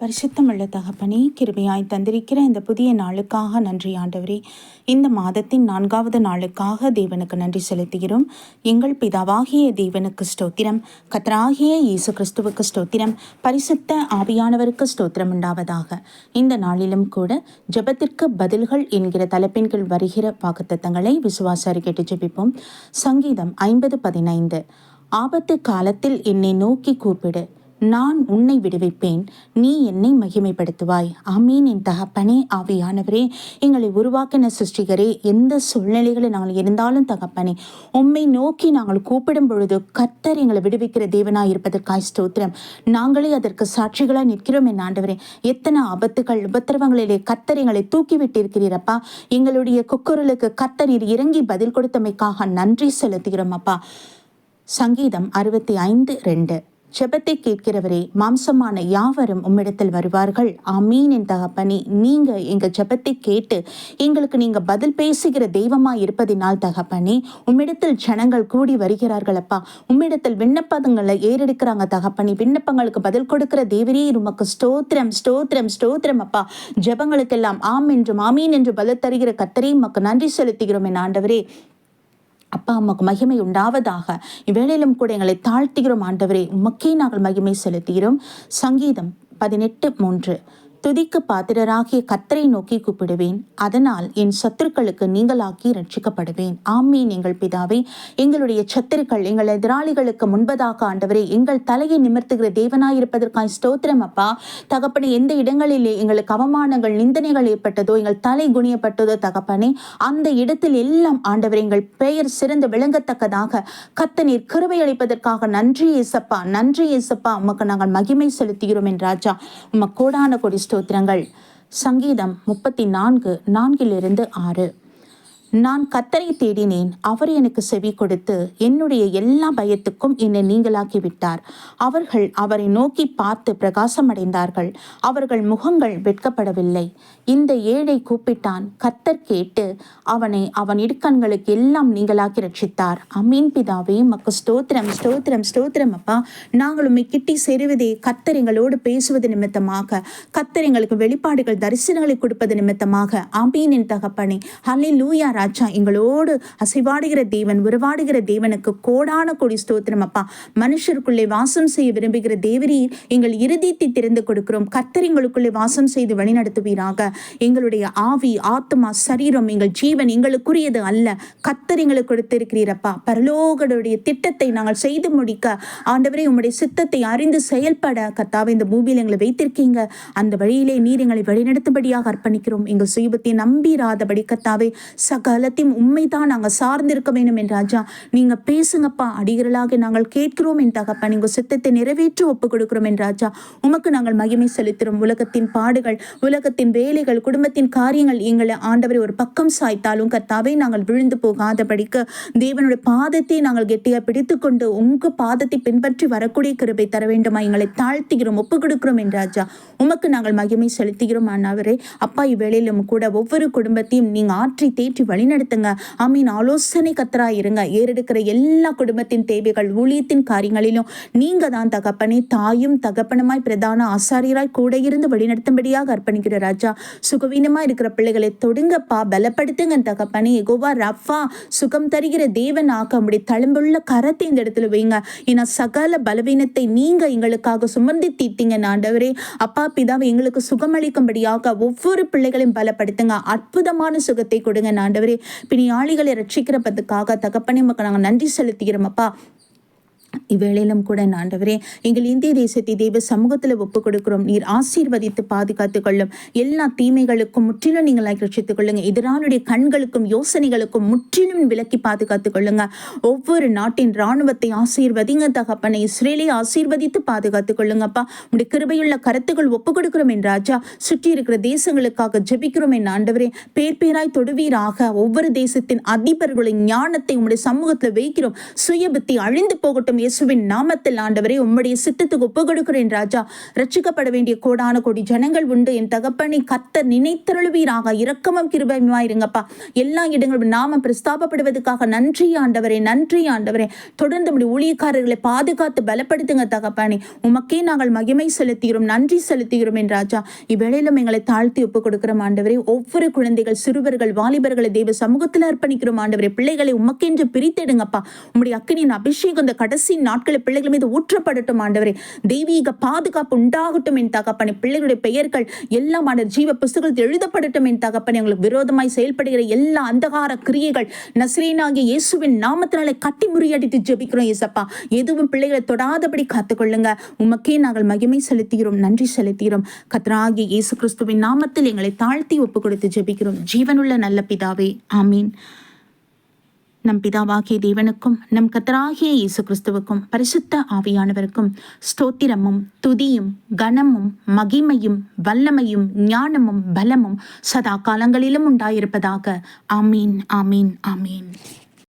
பரிசுத்தமுள்ள தகப்பனே, கிருபையாய் தந்திருக்கிற இந்த புதிய நாளுக்காக நன்றி ஆண்டவரே. இந்த மாதத்தின் 4வது நாளுக்காக தேவனுக்கு நன்றி செலுத்துகிறோம். எங்கள் பிதாவாகிய தேவனுக்கு ஸ்தோத்திரம், கர்த்தராகிய இயேசு கிறிஸ்துவுக்கு ஸ்தோத்திரம், பரிசுத்த ஆவியானவருக்கு ஸ்தோத்திரம் உண்டாவதாக. இந்த நாளிலும் கூட ஜெபத்திற்கு பதில்கள் என்கிற தலைப்பின் கீழ் வருகிற வாக்குத்தத்தங்களை விசுவாச அறிக்கையிட்டு ஜெபிப்போம். சங்கீதம் 50:15. ஆபத்து காலத்தில் என்னை நோக்கி கூப்பிடு, நான் உன்னை விடுவிப்பேன், நீ என்னை மகிமைப்படுத்துவாய். ஆமீன். என் தகப்பனே, ஆவியானவரே, எங்களை உருவாக்கின சிருஷ்டிகரே, எந்த சூழ்நிலைகளில் நாங்கள் இருந்தாலும் தகப்பனே, உம்மை நோக்கி நாங்கள் கூப்பிடும் பொழுது கர்த்தர் எங்களை விடுவிக்கிற தேவனாய் இருப்பதற்காய் ஸ்தோத்திரம். நாங்களே அதற்கு சாட்சிகளாய் நிற்கிறோம். என் ஆண்டவரே, எத்தனை ஆபத்துகள் உபத்திரவங்களிலே கர்த்தர் எங்களை தூக்கிவிட்டு இருக்கிறீரப்பா. எங்களுடைய குக்குரலுக்கு கர்த்தர் இறங்கி பதில் கொடுத்தமைக்காக நன்றி செலுத்துகிறோம் அப்பா. சங்கீதம் 65:2. ஜெபத்தை கேட்கிறவரே, மாம்சமான யாவரும் உம்மிடத்தில் வருவார்கள். ஆமீன். என் தகப்பனே, நீங்க எங்க ஜெபத்தை கேட்டு எங்களுக்கு நீங்க பதில் பேசுகிற தெய்வமாய் இருப்பதினால் தகப்பனே, உம்மிடத்தில் ஜனங்கள் கூடி வருகிறார்கள் அப்பா. உம்மிடத்தில் விண்ணப்பங்களை ஏறெடுக்கிறாங்க தகப்பனே. விண்ணப்பங்களுக்கு பதில் கொடுக்கிற தேவரே, உமக்கு ஸ்தோத்திரம் ஸ்தோத்திரம் ஸ்தோத்திரம் அப்பா. ஜெபங்களுக்கெல்லாம் ஆம் என்றும் ஆமீன் என்று பதில் தருகிற கர்த்தரே, உமக்கு நன்றி செலுத்துகிறோம். என் ஆண்டவரே, அப்பா, உமக்கு மகிமை உண்டாவதாக. இவ்வேளையிலும் கூட எங்களை தாழ்த்துகிறோம் ஆண்டவரே. உமக்கே நாங்கள் மகிமை செலுத்துகிறோம். சங்கீதம் 18:3. துதிக்கு பாத்திரராகிய கர்த்தரை நோக்கி கூப்பிடுவேன், அதனால் என் சத்துருக்களுக்கு நீங்களாக்கி ரட்சிக்கப்படுவேன். ஆமீன். எங்கள் பிதாவே, எங்களுடைய சத்துருக்கள் எங்கள் எதிராளிகளுக்கு முன்பதாக ஆண்டவரே எங்கள் தலையை நிமிர்த்துகிற தேவனாயிருப்பதற்காய் ஸ்தோத்திரம் அப்பா. தகப்பனே, எந்த இடங்களிலே எங்களுக்கு அவமானங்கள் நிந்தனைகள் ஏற்பட்டதோ, எங்கள் தலை குனியப்பட்டதோ தகப்பனே, அந்த இடத்தில் எல்லாம் ஆண்டவரே எங்கள் பெயர் சிறந்து விளங்கத்தக்கதாக கர்த்தர் நீர் கிருபை அளிப்பதற்காக நன்றி இயேசப்பா, நன்றி இயேசப்பா. உமக்கு நாங்கள் மகிமை செலுத்துகிறோம் என் ராஜா. உமக்கு கோடான கொடி ஸ்தோத்திரங்கள். சங்கீதம் 34:4-6. நான் கர்த்தரை தேடினேன், அவர் எனக்கு செவி கொடுத்து என்னுடைய எல்லா பயத்துக்கும் என்னை நீங்களாக்கி விட்டார். அவர்கள் அவரை நோக்கி பார்த்து பிரகாசமடைந்தார்கள், அவர்கள் முகங்கள் வெட்கப்படவில்லை. இந்த ஏழை கூப்பிட்டான், கர்த்தர் கேட்டு அவனை அவன் இடுக்கண்களுக்கு எல்லாம் நீங்களாக்கி ரட்சித்தார். அமீன். பிதாவே, மக்கு ஸ்தோத்திரம் ஸ்தோத்திரம் ஸ்தோத்திரம் அப்பா. நாங்கள் உம்மை கிட்டி சேருவதே கர்த்தர் எங்களோடு பேசுவது நிமித்தமாக, கர்த்தர் எங்களுக்கு வெளிப்பாடுகள் தரிசனங்களை கொடுப்பது நிமித்தமாக. ஆமீன். என் தகப்பனே, ஹல்லேலூயா ராஜா. எங்களோடு அசைவாடுகிற தேவன், உருவாடுகிற தேவனுக்கு கோடான கொடி ஸ்தோத்திரம் அப்பா. மனுஷருக்குள்ளே வாசம் செய்ய விரும்புகிற தேவரீர், எங்கள் இருதயத்தை திறந்து கொடுக்கிறோம். கர்த்தர் எங்களுக்குள்ளே வாசம் செய்து வழிநடத்துவீராக. எங்களுடைய ஆவி, ஆத்மா, சரீரம், எங்கள் ஜீவன் எங்களுக்குரியது அல்ல, கர்த்தர் எங்களுக்கு கொடுத்திருக்கிறீரப்பா. பரலோகனுடைய திட்டத்தை நாங்கள் செய்து முடிக்க ஆண்டவரே, உம்முடைய சித்தத்தை அறிந்து செயல்பட கர்த்தாவே இந்த பூமியில் எங்களை வைத்திருக்கீங்க. அந்த வழியிலே நீர் எங்களை வழிநடத்தும்படியாக அர்ப்பணிக்கிறோம். எங்கள் சுயபத்தை நம்பிராதபடி கர்த்தாவே சகலத்தையும் உண்மைதான் நாங்கள் சார்ந்திருக்க வேண்டும் என் ராஜா. நீங்க பேசுங்கப்பா. அடிகளாக நாங்கள் கேட்கிறோம் என் தகப்பா. நீங்க சித்தத்தை நிறைவேற்றி ஒப்பு கொடுக்கிறோம் என் ராஜா. உமக்கு நாங்கள் மகிமை செலுத்துகிறோம். உலகத்தின் பாடுகள், உலகத்தின் வேலைகள், குடும்பத்தின் காரியங்கள் எங்களை ஆண்டவரை ஒரு பக்கம் சாய்த்தாலும் கர்த்தாவே நாங்கள் விழுந்து போகாதபடிக்கு தேவனுடைய பாதத்தை நாங்கள் கெட்டியாக பிடித்துக்கொண்டு உங்க பாதத்தை பின்பற்றி வரக்கூடிய கிருபை தர வேண்டுமா எங்களை தாழ்த்துகிறோம், ஒப்பு கொடுக்கிறோம் என் ராஜா. உமக்கு நாங்கள் மகிமை செலுத்துகிறோம் ஆண்டவரே. அப்பா, இவ்வேளையிலும் கூட ஒவ்வொரு குடும்பத்தையும் நீங்க ஆற்றி தேற்றி வழிநடத்துங்க. ஆமீன். ஆலோசனை கர்த்தராய் இருங்க. ஏறெடுக்கிற எல்லா குடும்பத்தின் தேவைகள், ஊழியத்தின் காரியங்களிலும் நீங்க தான் தகப்பனே தாயும் தகப்பனுமாய் பிரதான ஆசாரியராய் கூட இருந்து வழிநடத்தும்படியாக அர்ப்பணிக்கிற ராஜா. சுகவீனமா இருக்கிற பிள்ளைகளை தொடுங்கப்பா, பலப்படுத்துங்க தகப்பனே. யெகோவா ரஃபா, சுகம் தருகிற தேவன் ஆக்க உம்முடைய தழும்புள்ள கரத்தை இந்த இடத்துல வைங்க. ஏன்னா சகல பலவீனத்தை நீங்க எங்களுக்காக சுமந்து தீர்த்தீங்க ஆண்டவரே. அப்பா பிதாவை எங்களுக்கு சுகமளிக்கும்படியாக ஒவ்வொரு பிள்ளைகளையும் பலப்படுத்துங்க. அற்புதமான சுகத்தை கொடுங்க ஆண்டவரே. பிணியாளிகளை ரட்சிக்கிறதுக்காக தகப்பனே உமக்கு நாங்கள் நன்றி செலுத்துகிறோம் அப்பா. இவ்வேளையிலும் கூட ஆண்டவரே, எங்கள் இந்திய தேசத்தை தெய்வ சமூகத்தில் ஒப்பு கொடுக்கிறோம். நீர் ஆசீர்வதித்து பாதுகாத்துக் கொள்ளும். எல்லா தீமைகளுக்கும் முற்றிலும் நீங்கள் ரட்சித்துக் கொள்ளுங்க. எதிரானுடைய கண்களுக்கும் யோசனைகளுக்கும் முற்றிலும் விலக்கி பாதுகாத்துக் கொள்ளுங்க. ஒவ்வொரு நாட்டின் இராணுவத்தை ஆசீர்வதிங்க தகப்பனை. இஸ்ரேலை ஆசீர்வதித்து பாதுகாத்துக் கொள்ளுங்கப்பா. உடைய கிருபையுள்ள கருத்துக்கள் ஒப்பு கொடுக்கிறோம் என் ராஜா. சுற்றி இருக்கிற தேசங்களுக்காக ஜெபிக்கிறோம் என் ஆண்டவரே. பேர் பேராய் தொடுவீராக. ஒவ்வொரு தேசத்தின் அதிபர்களின் ஞானத்தை உடைய சமூகத்தில் வைக்கிறோம். சுய புத்தி அழிந்து போகட்டும் இயேசுவின் நாமத்தில் ஆண்டவரே உம்முடைய சித்தத்துக்கு ஒப்பு கொடுக்கிறேன் ராஜா. ரட்சிக்கப்பட வேண்டிய கோடான கோடி ஜனங்கள் உண்டு என் தகப்பனை. கர்த்தர் நினைத்தருளுவீராக. இரக்கமும் கிருபையுமாயிருங்கப்பா. எல்லா இடங்களும் நாமம் பிரஸ்தாபப்படுவதற்காக நன்றி ஆண்டவரே, நன்றி ஆண்டவரே. தொடர்ந்து நம்முடைய ஊழியக்காரர்களை பாதுகாத்து பலப்படுத்துங்க தகப்பனே. உமக்கே நாங்கள் மகிமை செலுத்துகிறோம், நன்றி செலுத்துகிறோம் என் ராஜா. இவ்வேளையிலும் எங்களை தாழ்த்தி ஒப்பு கொடுக்கிறோம் ஆண்டவரே. ஒவ்வொரு குழந்தைகள், சிறுவர்கள், வாலிபர்களை தேவ சமூகத்தில் அர்ப்பணிக்கிறோம் ஆண்டவரே. பிள்ளைகளை உமக்கென்று பிரித்தெடுங்கப்பா. உம்முடைய அக்கினியின் அபிஷேகம் இந்த கடைசி நாட்களில் பிள்ளைகள் மீது ஊற்றப்படட்டும் ஆண்டவரே. தெய்வீக பாதுகாப்பு உண்டாகட்டும் என் தகப்பனே. பிள்ளைகளுடைய பெயர்கள் எல்லாம் ஆண்டவர் ஜீவ புஸ்தகத்தில் எழுதப்படட்டும் என் தகப்பனே. உங்களுக்கு விரோதமாய் செயல்படுகிற எல்லா அந்தகார கிரியைகள் நசரேயனாகிய இயேசுவின் நாமத்தினாலே கட்டி முறியடித்து ஜெபிக்கிறோம் இயேசப்பா. எதுவும் பிள்ளைகளை தொடாதபடி காத்துக்கொள்ளுங்க. உமக்கே நாங்கள் மகிமை செலுத்துகிறோம், நன்றி செலுத்துகிறோம். கர்த்தராகிய இயேசு கிறிஸ்துவின் நாமத்தில் எங்களை தாழ்த்தி ஒப்பு கொடுத்து ஜெபிக்கிறோம் ஜீவனுள்ள நல்ல பிதாவே, ஆமீன். நம் பிதாவாகிய தேவனுக்கும் நம் கர்த்தராகிய இயேசு கிறிஸ்துவுக்கும் பரிசுத்த ஆவியானவருக்கும் ஸ்தோத்திரமும் துதியும் கனமும் மகிமையும் வல்லமையும் ஞானமும் பலமும் சதா காலங்களிலும் உண்டாயிருப்பதாக. ஆமீன், ஆமீன், ஆமீன்.